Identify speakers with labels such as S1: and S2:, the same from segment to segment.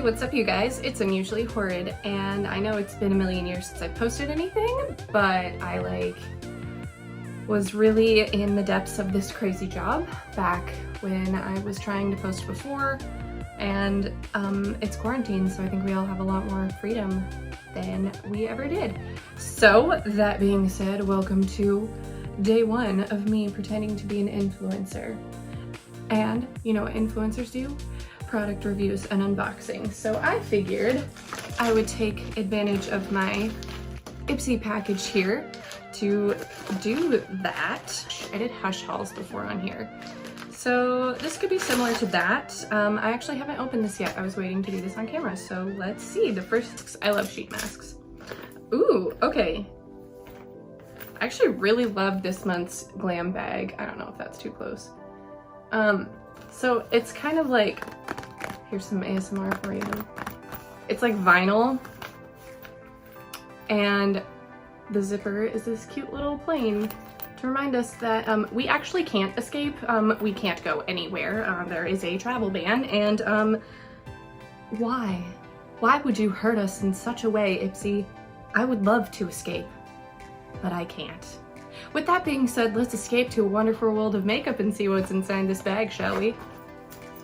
S1: Hey, what's up you guys? It's Unusually Horrid, and I know it's been a million years since I posted anything, but I was really in the depths of this crazy job back when I was trying to post before, and it's quarantine, so I think we all have a lot more freedom than we ever did. So that being said, welcome to day one of me pretending to be an influencer. And you know what influencers do? Product reviews and unboxing. So I figured I would take advantage of my Ipsy package here to do that. I did hush hauls before on here. So this could be similar to that. I actually haven't opened this yet. I was waiting to do this on camera. So let's see. The first, I love sheet masks. Ooh, okay. I actually really love this month's Glam Bag. I don't know if that's too close. So it's kind of like, here's some ASMR for you. It's like vinyl, and the zipper is this cute little plane to remind us that we actually can't escape. We can't go anywhere. There is a travel ban, and why? Why would you hurt us in such a way, Ipsy? I would love to escape, but I can't. With that being said, let's escape to a wonderful world of makeup and see what's inside this bag, shall we?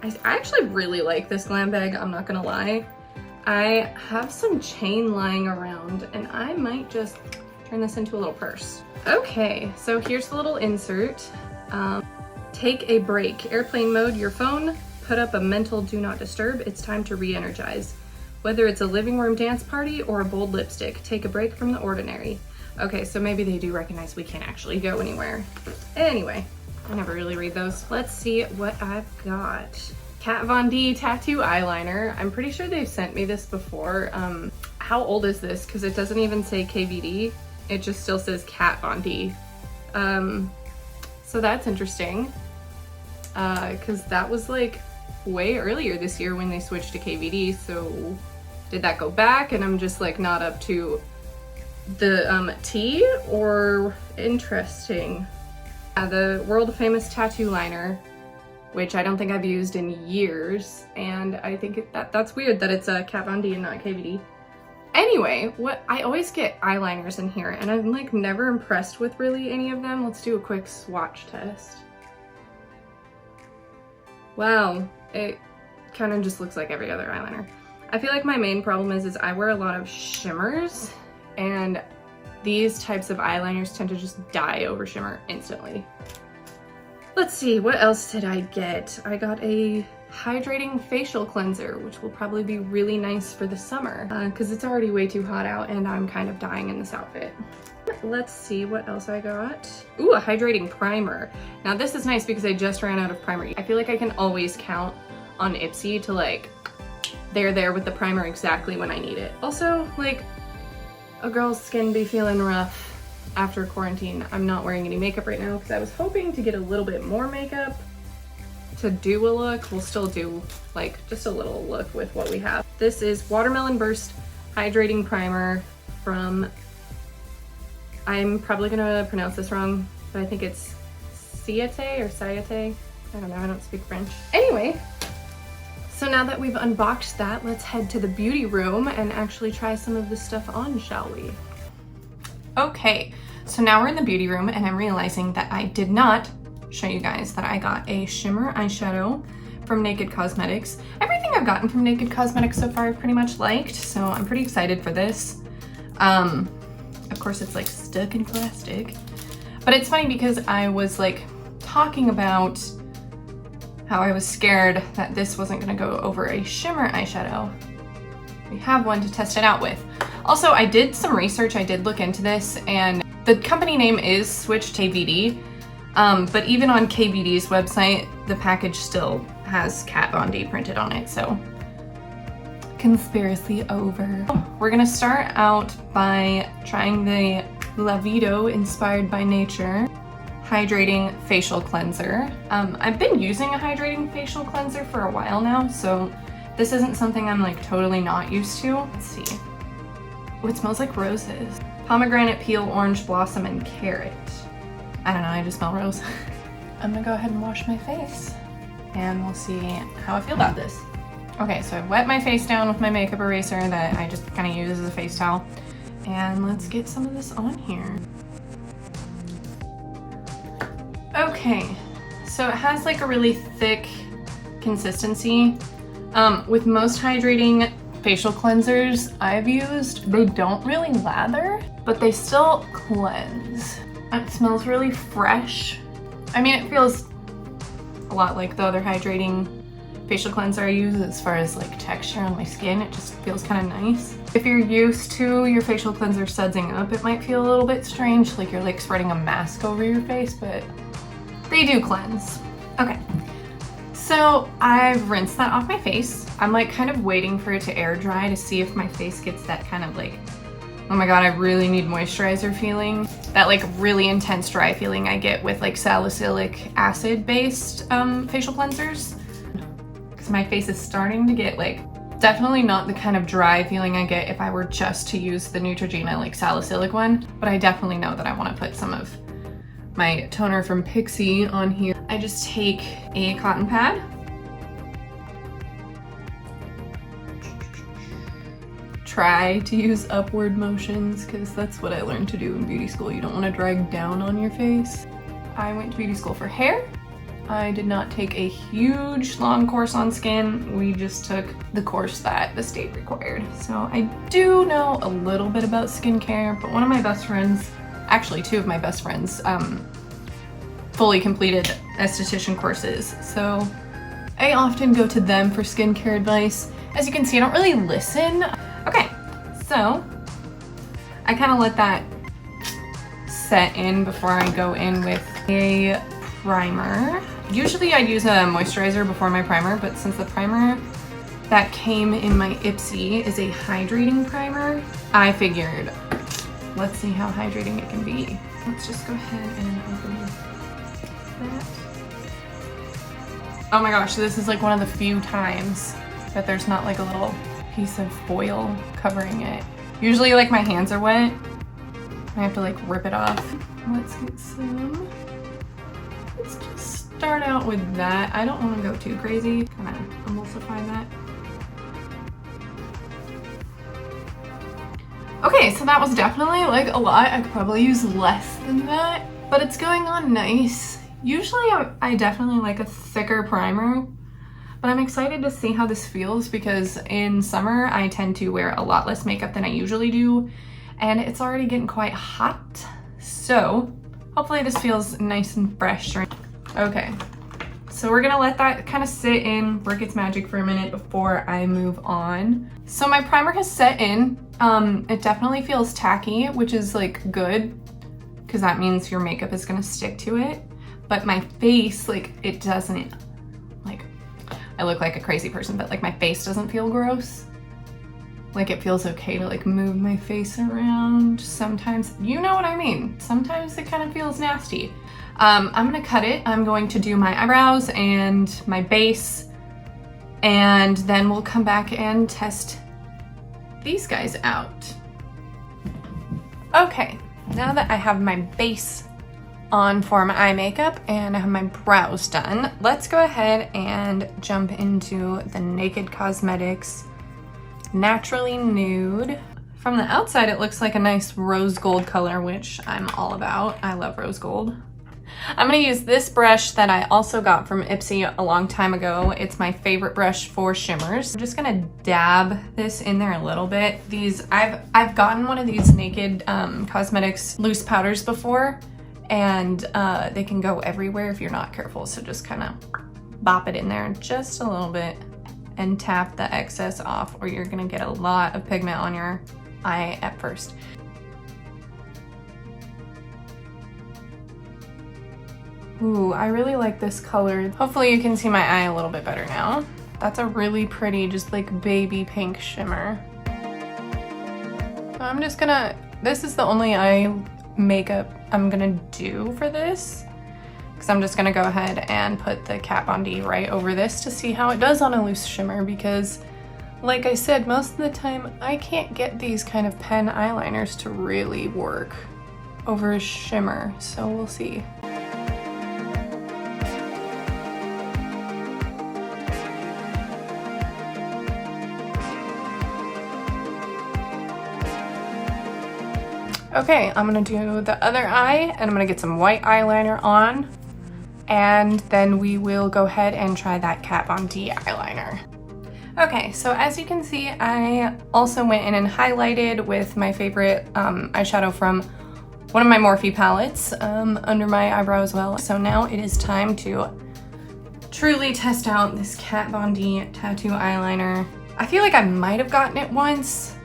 S1: I actually really like this glam bag, I'm not gonna lie. I have some chain lying around and I might just turn this into a little purse. Okay, so here's the little insert. Take a break. Airplane mode your phone. Put up a mental do not disturb. It's time to re-energize. Whether it's a living room dance party or a bold lipstick, take a break from the ordinary. Okay, so maybe they do recognize we can't actually go anywhere. Anyway, I never really read those. Let's see what I've got. Kat Von D tattoo eyeliner. I'm pretty sure they've sent me this before. How old is this? Because it doesn't even say KVD. It just still says Kat Von D. So that's interesting. Because that was like way earlier this year when they switched to KVD. So did that go back? And I'm just like not up to the tea, or interesting. The world famous tattoo liner, which I don't think I've used in years, and I think that's weird that it's a Kat Von D and not KVD. Anyway, I always get eyeliners in here, and I'm like never impressed with really any of them. Let's do a quick swatch test. Wow, it kind of just looks like every other eyeliner. I feel like my main problem is I wear a lot of shimmers, and these types of eyeliners tend to just die over shimmer instantly. Let's see, what else did I get? I got a hydrating facial cleanser, which will probably be really nice for the summer because it's already way too hot out and I'm kind of dying in this outfit. Let's see what else I got. Ooh, a hydrating primer. Now this is nice because I just ran out of primer. I feel like I can always count on Ipsy to like, they're there with the primer exactly when I need it. Also, like, a girl's skin be feeling rough after quarantine. I'm not wearing any makeup right now because I was hoping to get a little bit more makeup to do a look. We'll still do like just a little look with what we have. This is Watermelon Burst Hydrating Primer from, I'm probably gonna pronounce this wrong, but I think it's Ciate or Ciate. I don't know, I don't speak French. Anyway, so now that we've unboxed that, let's head to the beauty room and actually try some of this stuff on, shall we? Okay, so now we're in the beauty room and I'm realizing that I did not show you guys that I got a shimmer eyeshadow from Naked Cosmetics. Everything I've gotten from Naked Cosmetics so far I've pretty much liked, so I'm pretty excited for this. Of course it's like stuck in plastic, but it's funny because I was like talking about how I was scared that this wasn't gonna go over a shimmer eyeshadow. We have one to test it out with. Also, I did some research, I did look into this, and the company name is switched to KVD, but even on KVD's website, the package still has Kat Von D printed on it, so conspiracy over. We're gonna start out by trying the Lavito Inspired by Nature Hydrating Facial Cleanser. I've been using a hydrating facial cleanser for a while now, so this isn't something I'm like totally not used to. Let's see. Oh, it smells like roses. Pomegranate peel, orange blossom, and carrot. I don't know, I just smell rose. I'm gonna go ahead and wash my face and we'll see how I feel about this. Okay, so I've wet my face down with my makeup eraser that I just kind of use as a face towel. And let's get some of this on here. Okay, so it has like a really thick consistency. With most hydrating facial cleansers I've used, they don't really lather, but they still cleanse. It smells really fresh. I mean, it feels a lot like the other hydrating facial cleanser I use as far as like texture on my skin. It just feels kind of nice. If you're used to your facial cleanser sudsing up, it might feel a little bit strange, like you're like spreading a mask over your face, but they do cleanse. Okay, so I've rinsed that off my face. I'm like kind of waiting for it to air dry to see if my face gets that kind of like, oh my god, I really need moisturizer feeling. That like really intense dry feeling I get with like salicylic acid based facial cleansers. Because my face is starting to get like, definitely not the kind of dry feeling I get if I were just to use the Neutrogena like salicylic one, but I definitely know that I want to put some of my toner from Pixi on here. I just take a cotton pad. Try to use upward motions because that's what I learned to do in beauty school. You don't want to drag down on your face. I went to beauty school for hair. I did not take a huge long course on skin. We just took the course that the state required. So I do know a little bit about skincare, but one of my best friends, actually two of my best friends, fully completed esthetician courses. So I often go to them for skincare advice. As you can see, I don't really listen. Okay, so I kind of let that set in before I go in with a primer. Usually I'd use a moisturizer before my primer, but since the primer that came in my Ipsy is a hydrating primer, I figured, let's see how hydrating it can be. Let's just go ahead and open that. Oh my gosh, this is like one of the few times that there's not like a little piece of foil covering it. Usually like my hands are wet, I have to like rip it off. Let's get some. Let's just start out with that. I don't want to go too crazy, kind of emulsify that. Okay, so that was definitely like a lot. I could probably use less than that, but it's going on nice. Usually I definitely like a thicker primer, but I'm excited to see how this feels because in summer I tend to wear a lot less makeup than I usually do, and it's already getting quite hot. So hopefully this feels nice and fresh. Okay, so we're gonna let that kind of sit in, work its magic for a minute before I move on. So my primer has set in. It definitely feels tacky, which is like good because that means your makeup is gonna stick to it. But my face, like it doesn't, like I look like a crazy person, but like my face doesn't feel gross. Like it feels okay to like move my face around sometimes. You know what I mean? Sometimes it kind of feels nasty. I'm gonna cut it. I'm going to do my eyebrows and my base, and then we'll come back and test these guys out. Okay, now that I have my base on for my eye makeup and I have my brows done, let's go ahead and jump into the Naked Cosmetics Naturally Nude. From the outside, it looks like a nice rose gold color, which I'm all about. I love rose gold. I'm gonna use this brush that I also got from Ipsy a long time ago. It's my favorite brush for shimmers. I'm just gonna dab this in there a little bit. I've gotten one of these Naked Cosmetics loose powders before, and they can go everywhere if you're not careful. So just kind of bop it in there just a little bit and tap the excess off, or you're gonna get a lot of pigment on your eye at first. Ooh, I really like this color. Hopefully you can see my eye a little bit better now. That's a really pretty, just like baby pink shimmer. I'm just gonna, this is the only eye makeup I'm gonna do for this, because I'm just gonna go ahead and put the Kat Von D right over this to see how it does on a loose shimmer, because like I said, most of the time I can't get these kind of pen eyeliners to really work over a shimmer, so we'll see. Okay, I'm gonna do the other eye and I'm gonna get some white eyeliner on, and then we will go ahead and try that Kat Von D eyeliner. Okay, so as you can see, I also went in and highlighted with my favorite eyeshadow from one of my Morphe palettes under my eyebrow as well. So now it is time to truly test out this Kat Von D tattoo eyeliner. I feel like I might have gotten it once,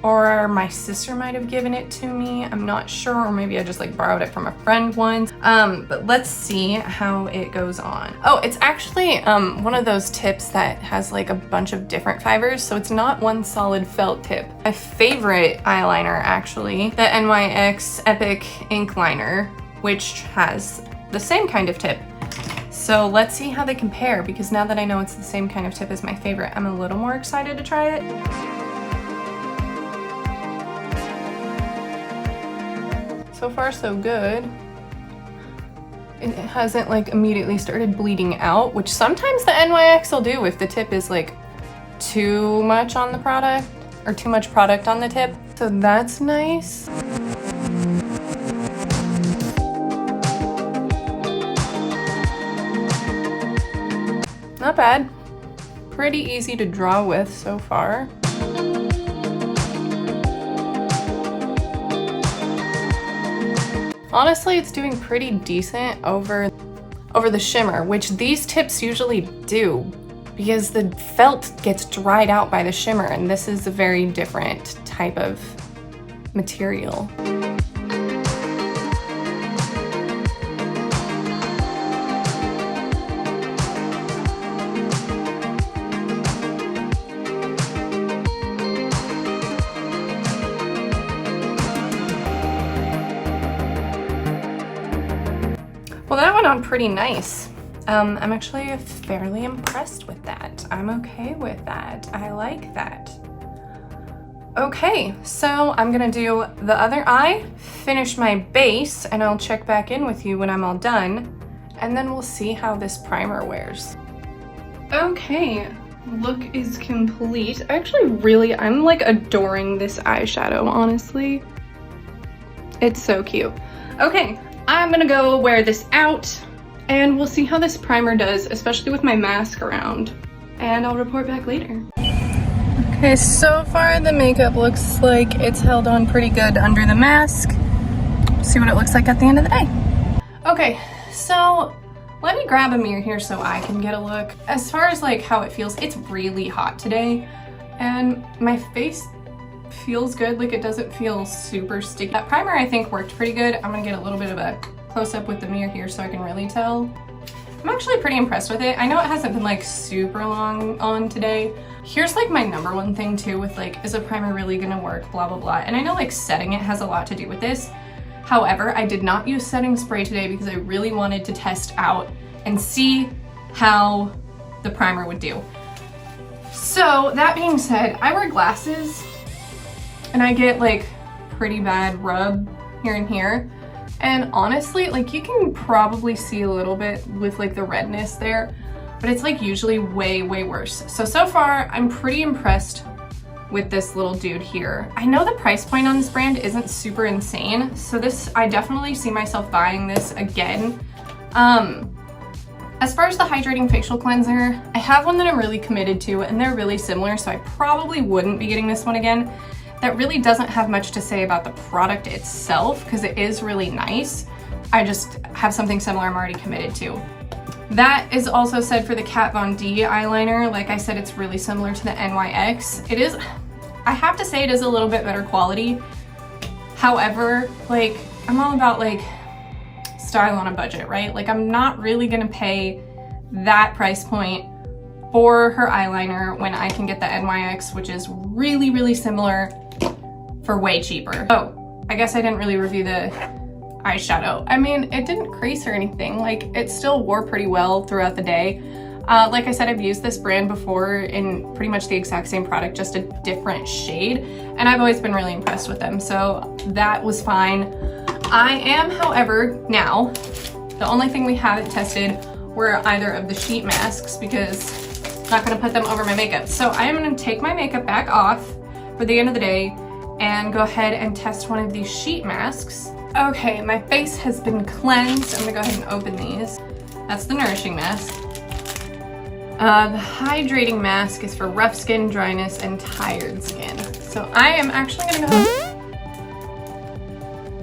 S1: or my sister might have given it to me. I'm not sure, or maybe I just like borrowed it from a friend once. But let's see how it goes on. Oh, it's actually one of those tips that has like a bunch of different fibers, so it's not one solid felt tip. My favorite eyeliner, actually, the NYX Epic Ink Liner, which has the same kind of tip. So let's see how they compare, because now that I know it's the same kind of tip as my favorite, I'm a little more excited to try it. So far so good. It hasn't like immediately started bleeding out, which sometimes the NYX will do if the tip is like too much on the product, or too much product on the tip. So that's nice. Not bad. Pretty easy to draw with so far. Honestly, it's doing pretty decent over the shimmer, which these tips usually do, because the felt gets dried out by the shimmer, and this is a very different type of material. Well, that went on pretty nice. I'm actually fairly impressed with that. I'm okay with that. I like that. Okay, so I'm gonna do the other eye, finish my base, and I'll check back in with you when I'm all done, and then we'll see how this primer wears. Okay, look is complete. I'm like adoring this eyeshadow, honestly. It's so cute. Okay. I'm gonna go wear this out and we'll see how this primer does, especially with my mask around, and I'll report back later. Okay, so far the makeup looks like it's held on pretty good under the mask. See what it looks like at the end of the day. Okay, so let me grab a mirror here so I can get a look. As far as like how it feels, it's really hot today and my face feels good, like it doesn't feel super sticky. That primer I think worked pretty good. I'm gonna get a little bit of a close-up with the mirror here so I can really tell. I'm actually pretty impressed with it. I know it hasn't been like super long on today. Here's like my number one thing too with like, is a primer really gonna work, blah, blah, blah. And I know like setting it has a lot to do with this. However, I did not use setting spray today because I really wanted to test out and see how the primer would do. So that being said, I wear glasses and I get like pretty bad rub here and here. And honestly, like you can probably see a little bit with like the redness there, but it's like usually way, way worse. So far I'm pretty impressed with this little dude here. I know the price point on this brand isn't super insane, so I definitely see myself buying this again. As far as the Hydrating Facial Cleanser, I have one that I'm really committed to and they're really similar, so I probably wouldn't be getting this one again. That really doesn't have much to say about the product itself because it is really nice. I just have something similar I'm already committed to. That is also said for the Kat Von D eyeliner. Like I said, it's really similar to the NYX. It is, I have to say it is a little bit better quality. However, like I'm all about like style on a budget, right? Like I'm not really gonna pay that price point for her eyeliner when I can get the NYX, which is really, really similar for way cheaper. Oh, I guess I didn't really review the eyeshadow. I mean, it didn't crease or anything. Like it still wore pretty well throughout the day. Like I said, I've used this brand before in pretty much the exact same product, just a different shade. And I've always been really impressed with them. So that was fine. I am, however, now, the only thing we haven't tested were either of the sheet masks because I'm not gonna put them over my makeup. So I am gonna take my makeup back off for the end of the day and go ahead and test one of these sheet masks. Okay, my face has been cleansed. I'm gonna go ahead and open these. That's the nourishing mask. The hydrating mask is for rough skin, dryness, and tired skin. So I am actually gonna go ahead,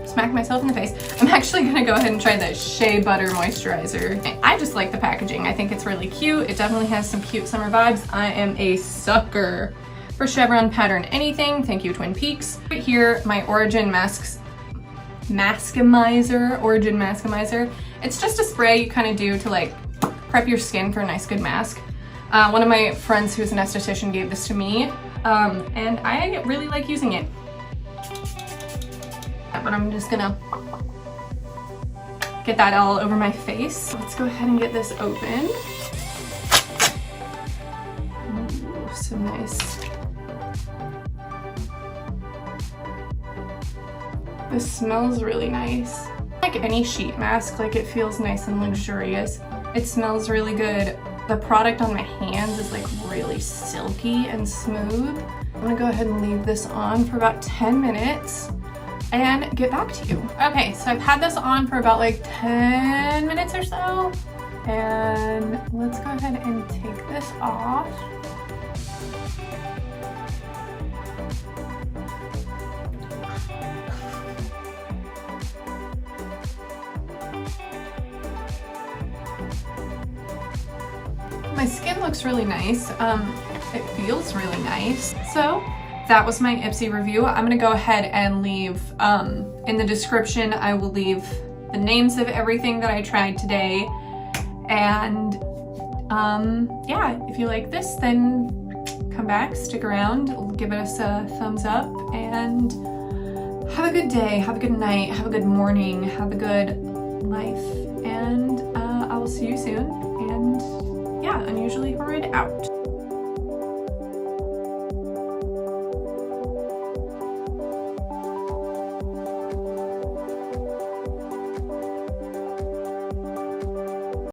S1: smack myself in the face. I'm actually gonna go ahead and try the Shea Butter Moisturizer. I just like the packaging. I think it's really cute. It definitely has some cute summer vibes. I am a sucker for chevron pattern anything. Thank you, Twin Peaks. Right here, my Origin Origin Maskimizer. It's just a spray you kind of do to like prep your skin for a nice good mask. One of my friends who's an esthetician gave this to me, and I really like using it. But I'm just gonna get that all over my face. Let's go ahead and get this open. Ooh, so nice. This smells really nice. Like any sheet mask, like it feels nice and luxurious. It smells really good. The product on my hands is like really silky and smooth. I'm gonna go ahead and leave this on for about 10 minutes and get back to you. Okay, so I've had this on for about like 10 minutes or so. And let's go ahead and take this off. My skin looks really nice. It feels really nice. So that was my Ipsy review. I'm gonna go ahead and leave, in the description, I will leave the names of everything that I tried today. And yeah, if you like this, then come back, stick around, give us a thumbs up, and have a good day, have a good night, have a good morning, have a good life, and I will see you soon. And yeah, Unusually Horrid out.